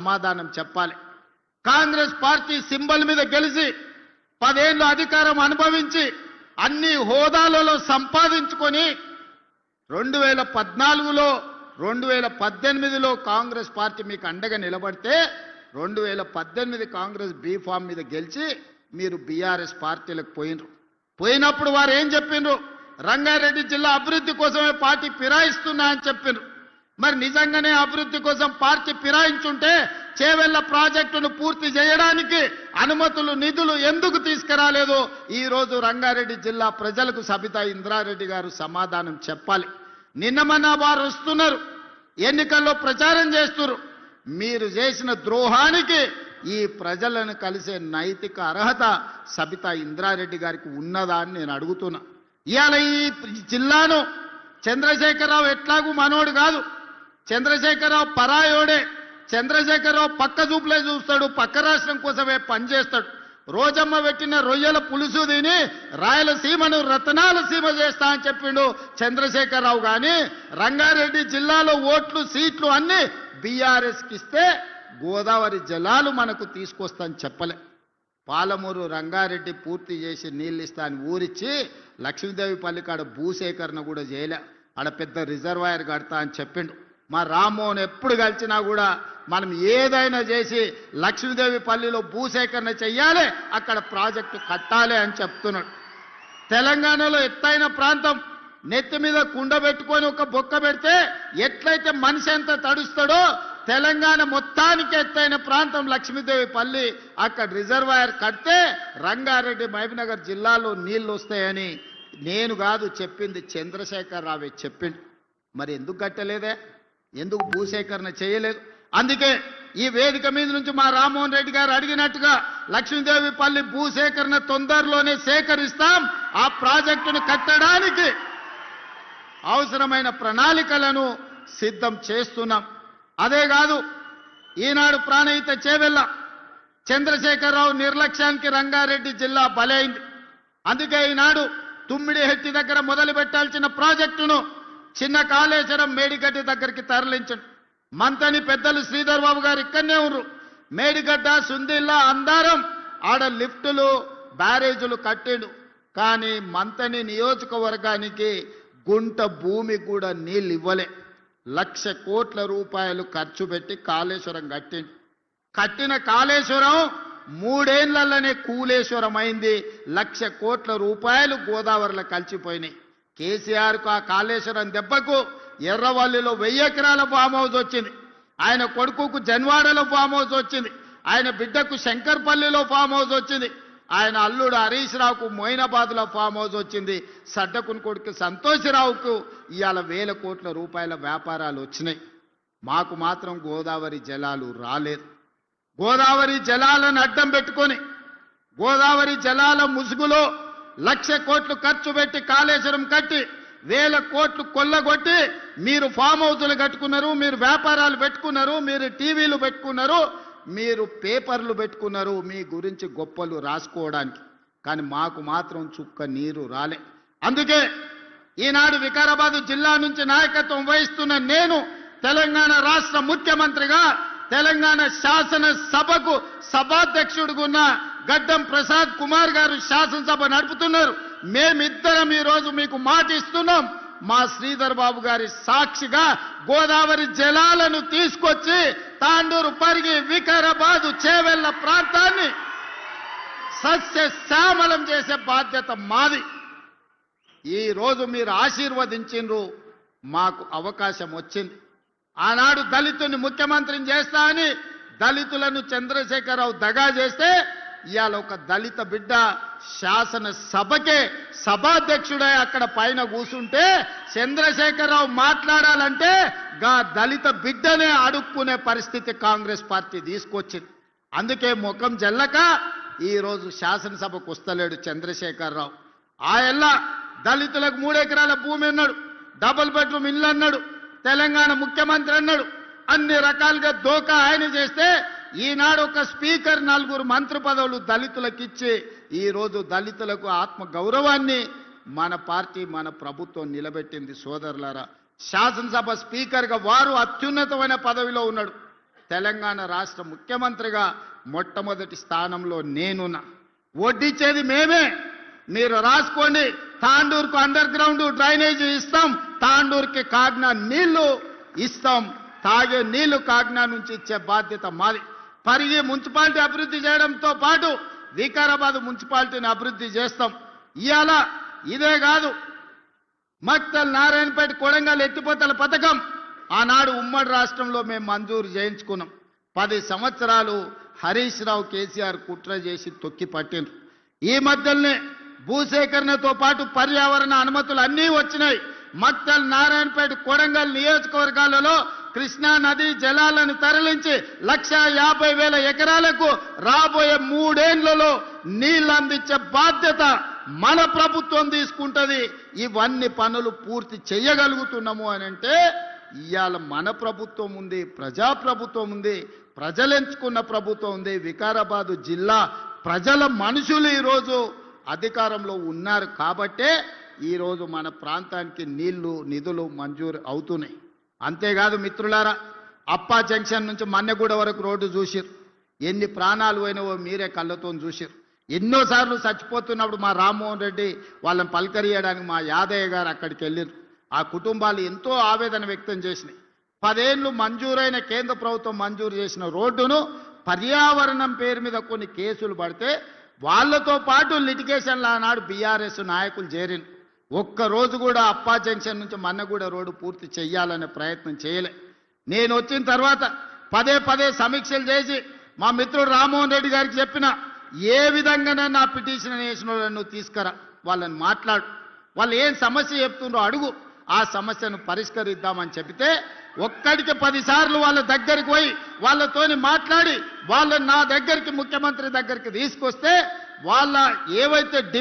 సమాధానం చెప్పాలి. Congress party symbol మీద గెలిచి 10 ఏళ్ళు అధికారం అనుభవించి అన్ని హోదాలలో సంపాదించుకొని 2014లో 2018లో కాంగ్రెస్ పార్టీ మీకు అండగా నిలబడితే 2018 కాంగ్రెస్ బీ ఫామ్ మీద గెలిచి మీరు బీఆర్ఎస్ పార్టీలకు పోయినప్పుడు వారు ఏం చెప్పిండ్రు? రంగారెడ్డి జిల్లా అభివృద్ధి కోసమే పార్టీ ఫిరాయిస్తున్నా అని చెప్పిండ్రు. మరి నిజంగానే అభివృద్ధి కోసం పార్టీ ఫిరాయించుంటే చేవెళ్ల ప్రాజెక్టును పూర్తి చేయడానికి అనుమతులు నిధులు ఎందుకు తీసుకురాలేదు? ఈ రోజు రంగారెడ్డి జిల్లా ప్రజలకు సబితా ఇంద్రారెడ్డి గారు సమాధానం చెప్పాలి. నిన్నమన్న వారు వస్తున్నారు, ఎన్నికల్లో ప్రచారం చేస్తున్నారు. మీరు చేసిన ద్రోహానికి ఈ ప్రజలను కలిసే నైతిక అర్హత సబితా ఇంద్రారెడ్డి గారికి ఉన్నదా అని నేను అడుగుతున్నా. ఇవాళ ఈ జిల్లాను చంద్రశేఖరరావు ఎట్లాగూ మనోడు కాదు, చంద్రశేఖరరావు పరాయోడే. చంద్రశేఖరరావు పక్క చూపులే చూస్తాడు, పక్క రాష్ట్రం కోసమే పనిచేస్తాడు. రోజమ్మ పెట్టిన రొయ్యల పులుసు తిని రాయలసీమను రతనాల సీమ చేస్తా అని చెప్పిండు చంద్రశేఖరరావు. కానీ రంగారెడ్డి జిల్లాలో ఓట్లు సీట్లు అన్ని బీఆర్ఎస్కి ఇస్తే గోదావరి జలాలు మనకు తీసుకొస్తాని చెప్పలే. పాలమూరు రంగారెడ్డి పూర్తి చేసి నీళ్ళు ఇస్తా అని ఊరిచ్చి లక్ష్మీదేవి పల్లికాడ భూసేకరణ కూడా చేయలే. ఆడ పెద్ద రిజర్వాయర్ కడతా అని చెప్పిండు. మా రామ్మోహన్ ఎప్పుడు కలిసినా కూడా మనం ఏదైనా చేసి లక్ష్మీదేవి పల్లిలో భూసేకరణ చెయ్యాలి, అక్కడ ప్రాజెక్టు కట్టాలి అని చెప్తున్నాడు. తెలంగాణలో ఎత్తైన ప్రాంతం, నెత్తి మీద కుండ పెట్టుకొని ఒక బొక్క పెడితే ఎట్లయితే మనిషి ఎంత తడుస్తాడో తెలంగాణ మొత్తానికి ఎత్తైన ప్రాంతం లక్ష్మీదేవి పల్లి, అక్కడ రిజర్వాయర్ కడితే రంగారెడ్డి మహబూబ్నగర్ జిల్లాలో నీళ్లు వస్తాయని నేను కాదు చెప్పింది, చంద్రశేఖరరావే చెప్పిండు. మరి ఎందుకు కట్టలేదే? ఎందుకు భూసేకరణ చేయలేదు? అందుకే ఈ వేదిక మీద నుంచి మా రామ్మోహన్ రెడ్డి గారు అడిగినట్టుగా లక్ష్మీదేవి పల్లి భూసేకరణ తొందరలోనే సేకరిస్తాం. ఆ ప్రాజెక్టును కట్టడానికి అవసరమైన ప్రణాళికలను సిద్ధం చేస్తున్నాం. అదే కాదు, ఈనాడు ప్రాణహిత చేవెళ్ళ చంద్రశేఖరరావు నిర్లక్ష్యానికి రంగారెడ్డి జిల్లా బలైంది. అందుకే ఈనాడు తుమ్మిడిహెట్టి దగ్గర మొదలు పెట్టాల్సిన ప్రాజెక్టును చిన్న కాళేశ్వరం మేడిగడ్డ దగ్గరికి తరలించండి. మంతని పెద్దలు శ్రీధర్ బాబు గారు ఇక్కడనే ఉన్నారు. మేడిగడ్డ సుందిల్లా అందారం ఆడ లిఫ్టులు బ్యారేజీలు కట్టిండు. కానీ మంతని నియోజకవర్గానికి గుంట భూమి కూడా నీళ్ళు ఇవ్వలే. 1,00,000 కోట్ల రూపాయలు ఖర్చు పెట్టి కాళేశ్వరం కట్టిండు. కట్టిన కాళేశ్వరం 3 ఏళ్లలోనే కూలేశ్వరం అయింది. 1,00,000 కోట్ల రూపాయలు గోదావరిలో కలిసిపోయినాయి. కేసీఆర్కు ఆ కాళేశ్వరం దెబ్బకు ఎర్రవల్లిలో 1000 ఎకరాల ఫామ్ హౌస్ వచ్చింది. ఆయన కొడుకుకు జన్వాడలో ఫామ్ హౌస్ వచ్చింది. ఆయన బిడ్డకు శంకర్పల్లిలో ఫామ్ హౌస్ వచ్చింది. ఆయన అల్లుడు హరీష్ రావుకు మొయినాబాద్లో ఫామ్ హౌస్ వచ్చింది. సడ్డకుని కొడుకు సంతోషరావుకు ఇవాళ 1,000 కోట్ల రూపాయల వ్యాపారాలు వచ్చినాయి. మాకు మాత్రం గోదావరి జలాలు రాలేదు. గోదావరి జలాలను అడ్డం పెట్టుకొని గోదావరి జలాల ముసుగులో 1,00,000 కోట్లు ఖర్చు పెట్టి కాళేశ్వరం కట్టి 1,000 కోట్లు కొల్లగొట్టి మీరు ఫామ్ హౌజులు కట్టుకున్నారు, మీరు వ్యాపారాలు పెట్టుకున్నారు, మీరు టీవీలు పెట్టుకున్నారు, మీరు పేపర్లు పెట్టుకున్నారు మీ గురించి గొప్పలు రాసుకోవడానికి. కానీ మాకు మాత్రం చుక్క నీరు రాలే. అందుకే ఈనాడు వికారాబాద్ జిల్లా నుంచి నాయకత్వం వహిస్తున్న నేను తెలంగాణ రాష్ట్ర ముఖ్యమంత్రిగా తెలంగాణ శాసనసభకు సభాధ్యక్షుడుగున్న గడ్డం ప్రసాద్ కుమార్ గారు శాసనసభ నడుపుతున్నారు. మేమిద్దరం ఈరోజు మీకు మాట ఇస్తున్నాం. మా శ్రీధర్ బాబు గారి సాక్షిగా గోదావరి జలాలను తీసుకొచ్చి తాండూరు, పరిగి, వికారాబాద్, చేవెళ్ల ప్రాంతాన్ని సస్యశ్యామలం చేసే బాధ్యత మాది. ఈ రోజు మీరు ఆశీర్వదించిండ్రు, మాకు అవకాశం వచ్చింది. ఆనాడు దళితుని ముఖ్యమంత్రిని చేస్తా అని దళితులను చంద్రశేఖరరావు దగా చేస్తే ఇవాళ ఒక దళిత బిడ్డ శాసనసభకే సభాధ్యక్షుడై అక్కడ పైన కూర్చుంటే చంద్రశేఖరరావు మాట్లాడాలంటే గా దళిత బిడ్డనే అడుక్కునే పరిస్థితి కాంగ్రెస్ పార్టీ తీసుకొచ్చింది. అందుకే ముఖం జల్లక ఈరోజు శాసనసభకు వస్తలేడు చంద్రశేఖరరావు. ఆయల్ల దళితులకు 3 ఎకరాల భూమి అన్నాడు, డబుల్ బెడ్రూమ్ ఇల్లు అన్నాడు, తెలంగాణ ముఖ్యమంత్రి అన్నాడు. అన్ని రకాలుగా దోకా ఆయన చేస్తే ఈనాడు ఒక స్పీకర్, 4 మంత్రి పదవులు దళితులకు ఇచ్చి ఈరోజు దళితులకు ఆత్మ గౌరవాన్ని మన పార్టీ మన ప్రభుత్వం నిలబెట్టింది. సోదరులారా, శాసనసభ స్పీకర్గా వారు అత్యున్నతమైన పదవిలో ఉన్నాడు. తెలంగాణ రాష్ట్ర ముఖ్యమంత్రిగా మొట్టమొదటి స్థానంలో నేనున్నా. వడ్డిచ్చేది మేమే, మీరు రాసుకోండి. తాండూరుకు అండర్ గ్రౌండ్ డ్రైనేజీ ఇస్తాం, తాండూరుకి కాగ్నా నీళ్లు ఇస్తాం, తాగే నీళ్లు కాగ్నా నుంచి ఇచ్చే బాధ్యత మాది. పరిగి మున్సిపాలిటీ అభివృద్ధి చేయడంతో పాటు వికారాబాద్ మున్సిపాలిటీని అభివృద్ధి చేస్తాం. ఇవాళ ఇదే కాదు, మక్తల్ నారాయణపేట కొడంగల్ ఎత్తిపోతల పథకం ఆనాడు ఉమ్మడి రాష్ట్రంలో మేము మంజూరు చేయించుకున్నాం. 10 సంవత్సరాలు హరీష్ రావు కేసీఆర్ కుట్ర చేసి తొక్కి పట్టిండ్రు. ఈ మధ్యలోనే భూసేకరణతో పాటు పర్యావరణ అనుమతులు అన్నీ వచ్చినాయి. మక్తల్ నారాయణపేట కొడంగల్ నియోజకవర్గాలలో కృష్ణా నది జలాలను తరలించి 1,50,000 ఎకరాలకు రాబోయే 3 ఏళ్లలో నీళ్లు అందించే బాధ్యత మన ప్రభుత్వం తీసుకుంటది. ఇవన్నీ పనులు పూర్తి చేయగలుగుతున్నాము అని అంటే ఇవాళ మన ప్రభుత్వం ఉంది, ప్రజాప్రభుత్వం ఉంది, ప్రజలు ఎంచుకున్న ప్రభుత్వం ఉంది. వికారాబాదు జిల్లా ప్రజల మనుషులు ఈరోజు అధికారంలో ఉన్నారు కాబట్టే ఈరోజు మన ప్రాంతానికి నీళ్లు నిధులు మంజూరు అవుతున్నాయి. అంతేకాదు మిత్రులారా, అప్పా జంక్షన్ నుంచి మన్నెగూడ వరకు రోడ్డు చూసిరు. ఎన్ని ప్రాణాలు పోయినవో మీరే కళ్ళతో చూసిరు. ఎన్నోసార్లు చచ్చిపోతున్నప్పుడు మా రామ్మోహన్ రెడ్డి వాళ్ళని పలకరియడానికి మా యాదయ్య గారు అక్కడికి వెళ్ళారు. ఆ కుటుంబాలు ఎంతో ఆవేదన వ్యక్తం చేసినాయి. 10 ఏళ్ళు మంజూరైన కేంద్ర ప్రభుత్వం మంజూరు చేసిన రోడ్డును పర్యావరణం పేరు మీద కొన్ని కేసులు పడితే వాళ్ళతో పాటు లిటిగేషన్లు ఆనాడు బీఆర్ఎస్ నాయకులు చేరిన ఒక్కరోజు కూడా అప్పా జంక్షన్ నుంచి మన్నగూడ రోడ్డు పూర్తి చేయాలనే ప్రయత్నం చేయలే. నేను వచ్చిన తర్వాత పదే సమీక్షలు చేసి మా మిత్రుడు రామ్మోహన్ రెడ్డి గారికి చెప్పిన, ఏ విధంగానే నా పిటిషన్ వేసిన వాళ్ళను తీసుకురా, వాళ్ళని మాట్లాడు, వాళ్ళు ఏం సమస్య చెప్తుండ్రో అడుగు, ఆ సమస్యను పరిష్కరిద్దామని చెబితే ఒక్కడికి 10 సార్లు వాళ్ళ దగ్గరికి పోయి వాళ్ళతోని మాట్లాడి వాళ్ళని నా దగ్గరికి ముఖ్యమంత్రి దగ్గరికి తీసుకొస్తే వాళ్ళ ఏవైతే